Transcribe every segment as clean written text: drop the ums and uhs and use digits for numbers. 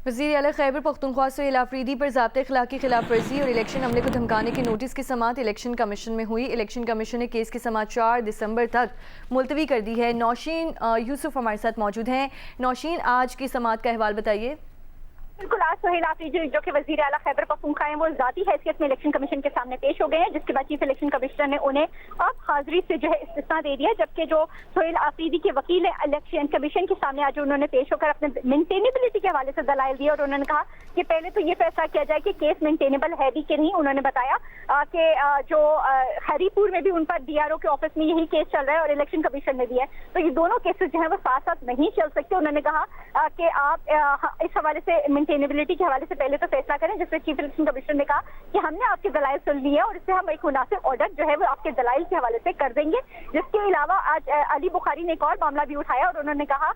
وزیر اعلیٰ خیبر پختونخوا سہیل آفریدی پر ضابطۂ اخلاق کی خلاف ورزی اور الیکشن عملے کو دھمکانے کے نوٹس کی سماعت الیکشن کمیشن میں ہوئی۔ الیکشن کمیشن نے کیس کی سماعت 4 دسمبر تک ملتوی کر دی ہے۔ نوشین یوسف ہمارے ساتھ موجود ہیں۔ نوشین، آج کی سماعت کا احوال بتائیے۔ بالکل، آج سہیل آفریدی جو کہ وزیر اعلیٰ خیبر پختونخوا ہیں وہ ذاتی حیثیت میں الیکشن کمیشن کے سامنے پیش ہو گئے ہیں، جس کے بعد چیف الیکشن کمشنر نے انہیں اب حاضری سے جو ہے استثناء دے دیا، جبکہ جو سہیل آفریدی کے وکیل الیکشن کمیشن کے سامنے آج انہوں نے پیش ہو کر اپنے مینٹینیبلٹی کے حوالے سے دلائل دیے، اور انہوں نے کہا کہ پہلے تو یہ فیصلہ کیا جائے کہ کیس مینٹینیبل ہے بھی کہ نہیں۔ انہوں نے بتایا کہ جو ہری پور میں بھی ان پر ڈی آر او کے آفس میں یہی کیس چل رہا ہے اور الیکشن کمیشن نے بھی ہے، تو یہ دونوں کیسز جو ہیں وہ ساتھ ساتھ نہیں چل سکتے۔ انہوں نے کہا کہ آپ اس حوالے سے مینٹینیبلٹی کے حوالے سے پہلے تو فیصلہ کریں، جس میں چیف الیکشن کمیشن نے کہا کہ ہم نے آپ کے دلائل سن لیے ہیں اور اس سے ہم ایک مناسب آرڈر جو ہے وہ آپ کے دلائل کے حوالے سے کر دیں گے۔ جس کے علاوہ آج علی بخاری نے ایک اور معاملہ بھی اٹھایا اور انہوں نے کہا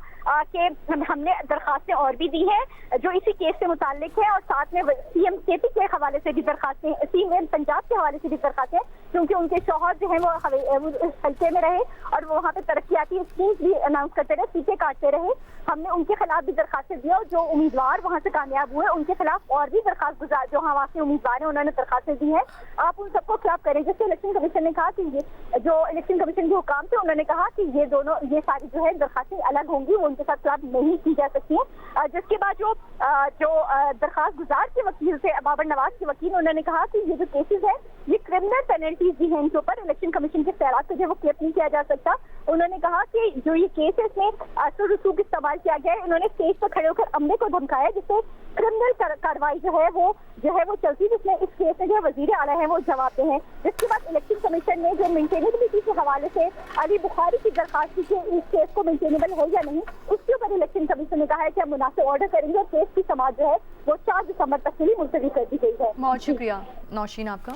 کہ ہم نے درخواستیں اور بھی دی ہیں جو اسی کیس سے متعلق ہے، اور ساتھ میں سی ایم کے پی کے حوالے سے بھی درخواستیں، سی ایم پنجاب کے حوالے سے بھی درخواستیں، کیونکہ ان کے شوہر جو ہیں وہ اس حلقے میں رہے اور وہ وہاں پہ ترقیاتی اسکیمز بھی اناؤنس کرتے رہے، ٹیکے کاٹتے رہے۔ ہم نے ان کے خلاف بھی درخواستیں دی اور جو امیدوار وہاں سے کامیاب ہوئے ان کے خلاف اور بھی درخواست گزار جو وہاں کے امیدوار ہیں انہوں نے درخواستیں دی ہیں، آپ ان سب کو خلاف کریں۔ جس سے الیکشن کمیشن نے کہا کہ یہ جو الیکشن کمیشن کے حکام تھے انہوں نے کہا کہ یہ ساری جو ہے درخواستیں الگ ہوں گی، وہ ان کے ساتھ خلاف نہیں کی جا سکتی ہیں۔ جس کے بعد جو درخواست گزار کے وکیل تھے بابر نواز کے وکیل، انہوں نے کہا کہ یہ جو کیسز ہیں یہ کرمنل پینلٹیز بھی ہیں، ان کے اوپر الیکشن کمیشن کے اختیارات کو جو وہ کیپ نہیں کیا جا سکتا۔ انہوں نے کہا کہ جو یہ کیس ہے اس میں اثر رسوخ استعمال کیا گیا ہے، انہوں نے اسٹیج پر کھڑے ہو کر عملے کو دھمکایا، جس سے کرمنل کارروائی جو ہے وہ چلتی، جس میں اس کیس میں جو وزیر اعلیٰ ہیں وہ جواب دے ہیں۔ جس کے بعد الیکشن کمیشن نے جو مینٹینیبلٹی کے حوالے سے علی بخاری کی درخواست کی کہ اس کیس کو مینٹینیبل ہے یا نہیں، اس کے اوپر الیکشن کمیشن نے کہا ہے کہ ہم مناسب آرڈر کریں گے اور کیس کی سماعت جو ہے وہ 4 دسمبر تک کے لیے ملتوی کر دی گئی ہے۔ بہت شکریہ نوشین آپ کا۔